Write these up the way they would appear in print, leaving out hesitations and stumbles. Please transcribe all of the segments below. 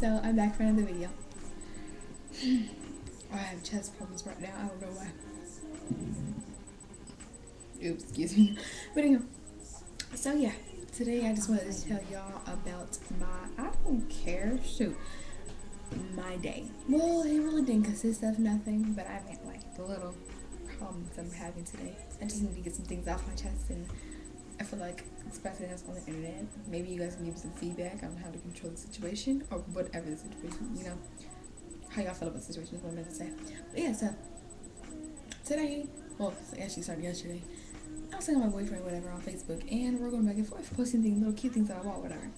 So I'm back for another video. I have chest problems right now. I don't know why. Oops, excuse me. But anyway, so yeah, today I just wanted to tell y'all about I don't care, shoot, my day. Well, it really didn't consist of nothing, but I meant like the little problems I'm having today. I just need to get some things off my chest, and I feel like expressing this on the internet. Maybe you guys can give me some feedback on how to control the situation or whatever the situation, how y'all feel about the situation is what I meant to say. But yeah, so today, well, actually started yesterday. I was talking to my boyfriend, whatever, on Facebook, and we're going back and forth, posting things, little cute things that I bought, whatever.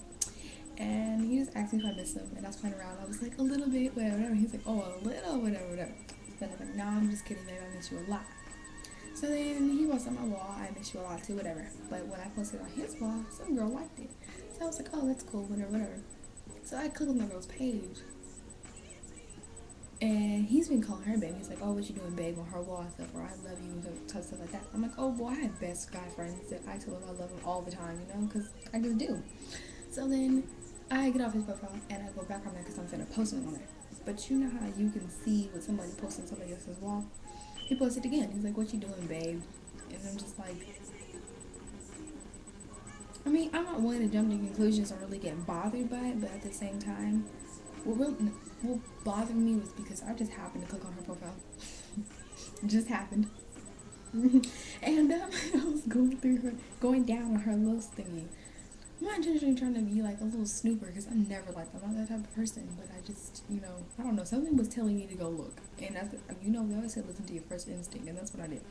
And he just asked me if I missed him, and I was playing around. I was like, a little bit, whatever. He's like, oh, a little, whatever, whatever. But I'm like, no, I'm just kidding, babe. I miss you a lot. So then he posted on my wall, I miss you a lot too, whatever. But when I posted on his wall, some girl liked it. So I was like, oh, that's cool, whatever, whatever. So I clicked on the girl's page, and he's been calling her babe. He's like, oh, what you doing, babe, on her wall and stuff, or I love you, and stuff like that. I'm like, oh, boy, I have best guy friends that I tell him I love him all the time, because I just do. So then I get off his profile, and I go back on there because I'm finna post something on there. But you know how you can see what somebody posted on somebody else's wall? He posted again. He's like, what you doing, babe? And I'm just like, I mean, I'm not willing to jump to conclusions or really get bothered by it, but at the same time, what bothered me was because I just happened to click on her profile. It just happened. And I was going down on her little thingy. I'm not intentionally trying to be like a little snooper because I'm never like, I'm not that type of person, but I just, I don't know, something was telling me to go look. And that's, they always say listen to your first instinct, and that's what I did.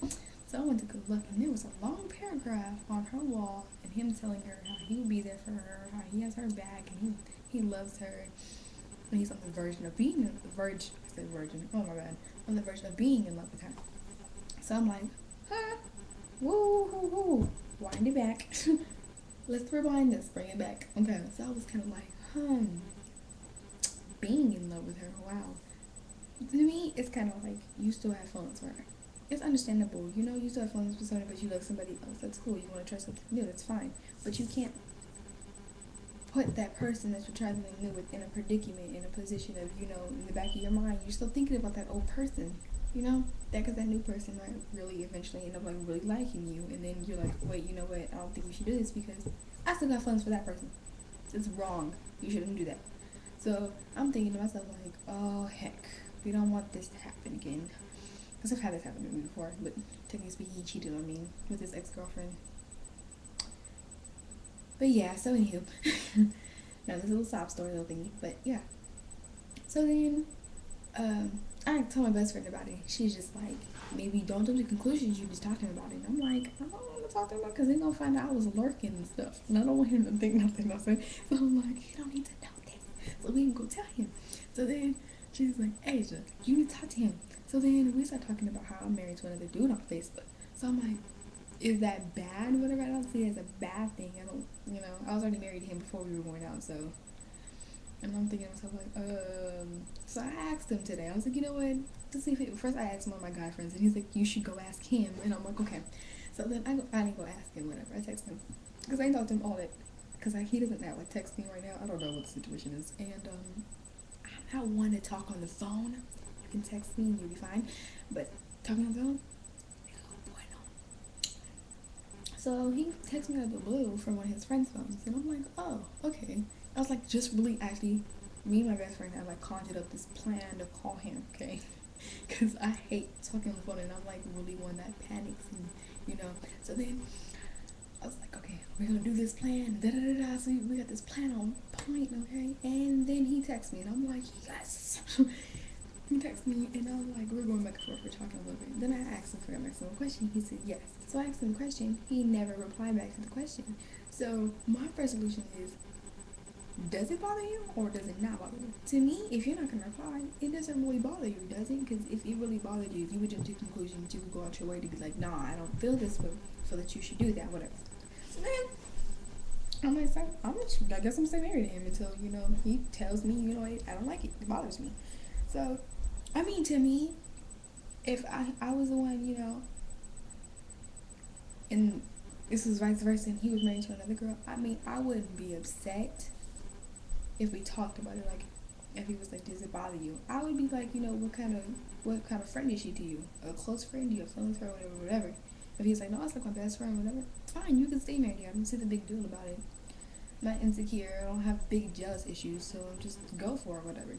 So I went to go look, and there was a long paragraph on her wall, and him telling her how he would be there for her, how he has her back, and he loves her, and he's on the verge of being, on the verge of being in love with her. So I'm like, huh, woo, woo, woo, wind it back. Let's rewind this, bring it back. Okay, so I was kind of like, being in love with her, wow. To me, it's kind of like you still have feelings for her. It's understandable, you still have feelings for somebody, but you love somebody else. That's cool. You want to try something new, that's fine. But you can't put that person that you're trying something new with in a predicament, in a position of, in the back of your mind, you're still thinking about that old person. Because that new person might really eventually end up like really liking you, and then you're like, wait, you know what? I don't think we should do this because I still got feelings for that person. It's wrong. You shouldn't do that. So I'm thinking to myself like, oh heck, we don't want this to happen again. Because I've had this happen to me before, but technically speaking, he cheated on me with his ex-girlfriend. But yeah, so anywho, now this is a little sob story, little thingy, but yeah. So then, I told my best friend about it. She's just like, maybe don't jump to conclusions, you just talking about it. And I'm like, I don't want to talk about it because they're going to find out I was lurking and stuff. And I don't want him to think nothing else. So I'm like, you don't need to know this. So we can go tell him. So then she's like, Asia, you need to talk to him. So then we start talking about how I'm married to another dude on Facebook. So I'm like, is that bad? Whatever. I don't see it as a bad thing. I don't, I was already married to him before we were going out, so. And I'm thinking to myself like, so I asked him today. I was like, you know what? To see if first I asked one of my guy friends, and he's like, you should go ask him. And I'm like, okay. So then I didn't go ask him. Whatever. I text him because I talked to him all that because he doesn't have like texting right now. I don't know what the situation is, and I'm not one to talk on the phone. You can text me and you'll be fine, but talking on the phone, oh boy no. So he texted me out of the blue from one of his friends' phones, and I'm like, oh, okay. I was like, just really actually, me and my best friend had like conjured up this plan to call him, okay? Because I hate talking on the phone, and I'm like really one that panics, and So then I was like, okay, we're gonna do this plan, da da da da. So we got this plan on point, okay? And then he texts me, and I'm like, yes. He texts me, and I'm like, we're going back and forth, we're talking a little bit. Then I asked him for him a question. He said yes. So I asked him a question. He never replied back to the question. So my first solution is, does it bother you or does it not bother you? To me, if you're not going to reply, it doesn't really bother you, does it? Because if it really bothered you, if you would jump to conclusions, you would go out your way to be like, nah, I don't feel this, but feel that you should do that, whatever. So then, I guess I'm staying married to him until, he tells me, I don't like it. It bothers me. So, I mean, to me, if I was the one, and this was vice versa, and he was married to another girl, I mean, I wouldn't be upset if we talked about it, like, if he was like, does it bother you? I would be like, what kind of friend is she to you? A close friend? Do you have fun with her? Whatever. If he's like, no, it's like my best friend, whatever. Fine, you can stay married. I don't see the big deal about it. I'm not insecure. I don't have big jealous issues, so just go for it, whatever.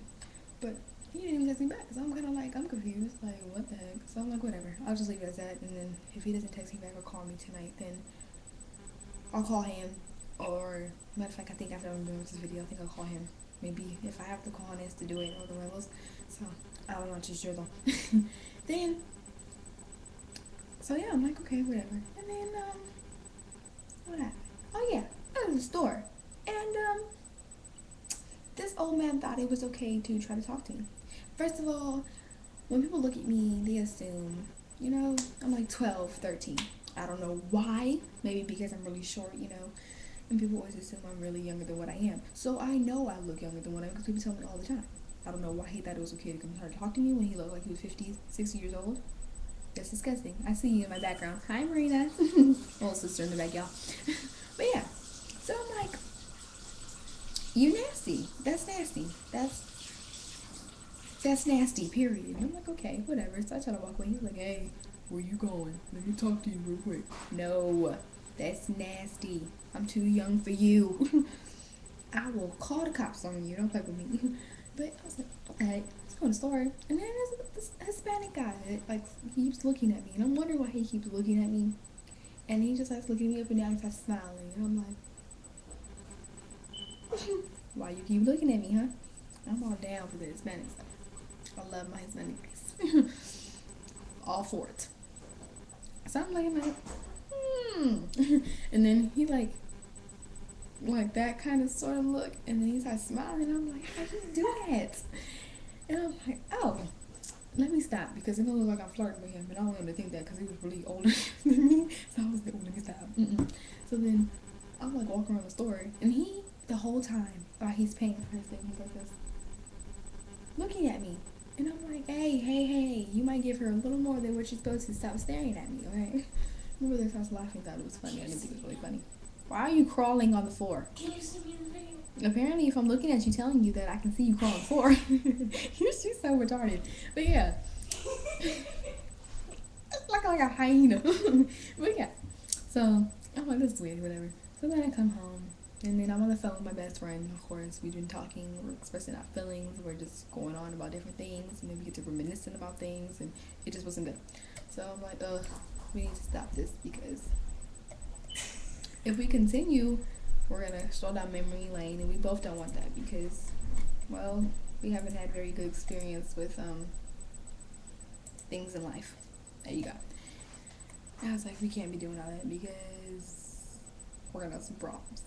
But he didn't even text me back, so I'm kind of like, I'm confused. Like, what the heck? So I'm like, whatever. I'll just leave it as that. And then if he doesn't text me back or call me tonight, then I'll call him. Or, matter of fact, I think after I remember this video, I think I'll call him. Maybe if I have to call Ness to do it or the rebels. So, I'm not too sure though. Then, so yeah, I'm like, okay, whatever. And then, what happened? Oh yeah, I was in the store. And, this old man thought it was okay to try to talk to me. First of all, when people look at me, they assume, I'm like 12, 13. I don't know why. Maybe because I'm really short, and people always assume I'm really younger than what I am. So I know I look younger than what I am because people tell me all the time. I don't know why he thought it was okay to come try to talk to me when he looked like he was 50, 60 years old. That's disgusting. I see you in my background. Hi, Marina. Little sister in the back, y'all. But yeah. So I'm like, you nasty. That's nasty. That's nasty, period. And I'm like, okay, whatever. So I try to walk away. He's like, hey, where you going? Let me talk to you real quick. No, that's nasty. I'm too young for you. I will call the cops on you. Don't play with me. But I was like, okay, let's go to the store. And then there's this Hispanic guy that, like, he keeps looking at me. And I'm wondering why he keeps looking at me. And he just starts looking me up and down and starts smiling. And I'm like, why you keep looking at me, huh? I'm all down for the Hispanic stuff. I love my Hispanics. All for it. So I'm like, and then he like that kind of sort of look, and then he starts smiling, and I'm like, how do you do that? And I'm like, oh, let me stop, because it don't look like I'm flirting with him, and I don't want him to think that, because he was really older than me, so I was like, oh, let me stop. So then I'm like walking around the store, and he, the whole time, while he's paying for his thing, he's like this, looking at me. And I'm like, hey, you might give her a little more than what you're supposed to. Stop staring at me, alright? My brother starts laughing, thought it was funny. I didn't think it was really funny. Why are you crawling on the floor? Can you see me in the video? Apparently, if I'm looking at you telling you that I can see you crawl on the floor, she's so retarded. But yeah. like a hyena. But yeah. So, I'm like, that's weird, whatever. So then I come home. And then I'm on the phone with my best friend, of course. We've been talking, we're expressing our feelings, we're just going on about different things, and then we get to reminiscing about things, and it just wasn't good. So I'm like, we need to stop this, because if we continue, we're gonna stroll down memory lane, and we both don't want that, because, well, we haven't had very good experience with things in life. There you go. And I was like, we can't be doing all that, because we're gonna have some problems.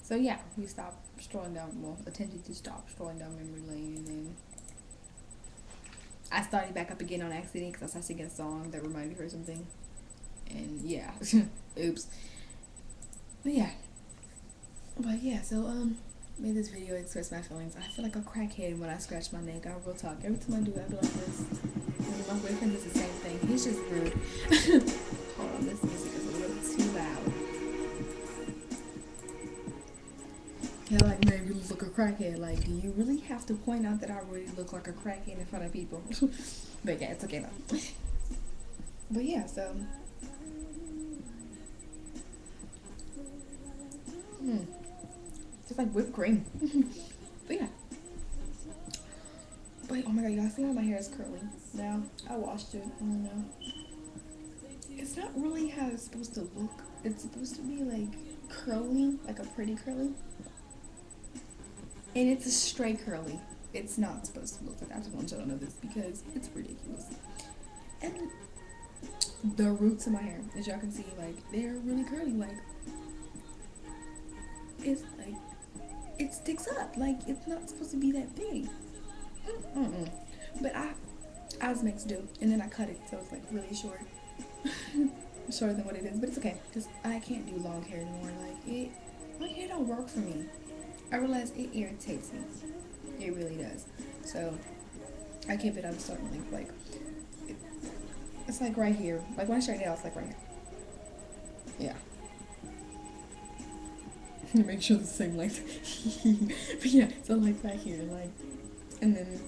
So yeah, we stopped strolling down, attempted to stop strolling down memory lane, and then I started back up again on accident because I started singing a song that reminded her of something. And yeah, oops. But yeah, so made this video express my feelings. I feel like a crackhead when I scratch my neck. I will talk. Every time I do it, I do like this. And my boyfriend does the same thing. He's just rude. Hold on, this music is a little too loud. Yeah, like, man, you look a crackhead. Like, do you really have to point out that I really look like a crackhead in front of people? But yeah, it's okay though. But yeah, so. Just like whipped cream. But yeah. But oh my god, y'all see how my hair is curly now? I washed it. I don't know. It's not really how it's supposed to look. It's supposed to be like curly, like a pretty curly. And it's a straight curly. It's not supposed to look like that. I just want y'all to know this because it's ridiculous. And the roots of my hair, as y'all can see, like, they're really curly. Like, it's like, it sticks up. Like, it's not supposed to be that big. But I was meant to do. And then I cut it, so it's like really short. Shorter than what it is. But it's okay. Because I can't do long hair anymore. Like, my hair don't work for me. I realize it irritates me. It really does. So I keep it at a certain length. Like, it's like right here. Like when I straighten it out, it's like right here. Yeah. Make sure it's the same length. But Yeah, so like back here, like, and then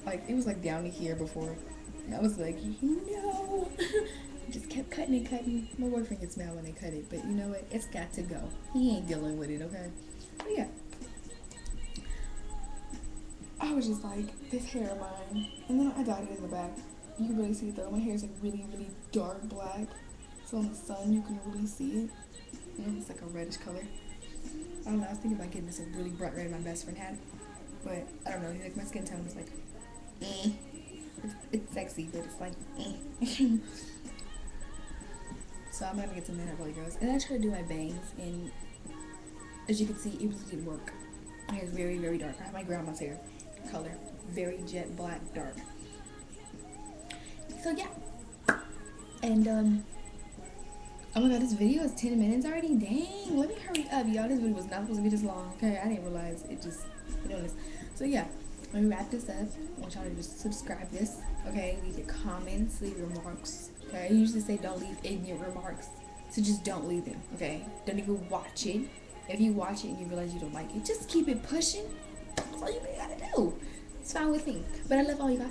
like it was like down to here before. And I was like, no. Just kept cutting and cutting. My boyfriend gets mad when they cut it, but you know what? It's got to go. He ain't dealing with it, okay? But yeah, I was just like, this hair of mine. And then I dyed it in the back. You can really see it though. My hair is like really, really dark black. So in the sun, you can really see it. You know, it's like a reddish color. I don't know. I was thinking about getting this like really bright red my best friend had. But I don't know. Like my skin tone was like, eh. It's sexy, but it's like, eh. So I'm gonna get some that really goes. And I tried to do my bangs, and as you can see, it really didn't work. My hair is very, very dark. I have my grandma's hair color, very jet black, dark. So yeah, and oh my god, this video is 10 minutes already. Dang, let me hurry up, y'all. This video was not supposed to be this long. Okay, I didn't realize it just doing this. So yeah, let me wrap this up. I want y'all to just subscribe this. Okay, leave your comments, leave remarks. Okay, I usually say don't leave ignorant remarks, so just don't leave them. Okay, don't even watch it. If you watch it and you realize you don't like it, just keep it pushing. That's all you gotta do. It's fine with me. But I love all you got.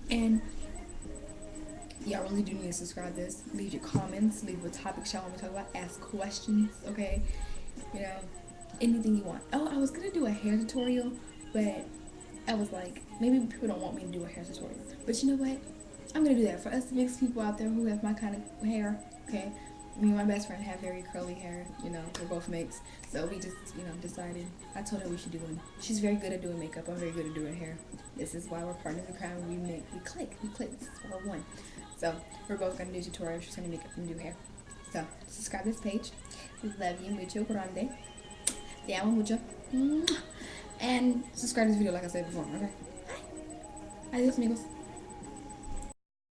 And y'all really do need to subscribe this. Leave your comments. Leave what topics y'all want to talk about. Ask questions. Okay. You know, anything you want. Oh, I was gonna do a hair tutorial, but I was like, maybe people don't want me to do a hair tutorial. But you know what? I'm gonna do that for us mixed people out there who have my kind of hair. Okay. Me and my best friend have very curly hair, you know, we're both mixed. So we just, you know, decided, I told her we should do one. She's very good at doing makeup, I'm very good at doing hair. This is why we're partners in crime, we click, this is why we're one. So we're both gonna do tutorials, she's gonna make up and do hair. So subscribe to this page. Love you mucho, grande. Te amo mucho. And subscribe to this video like I said before, okay? Bye. Adios amigos.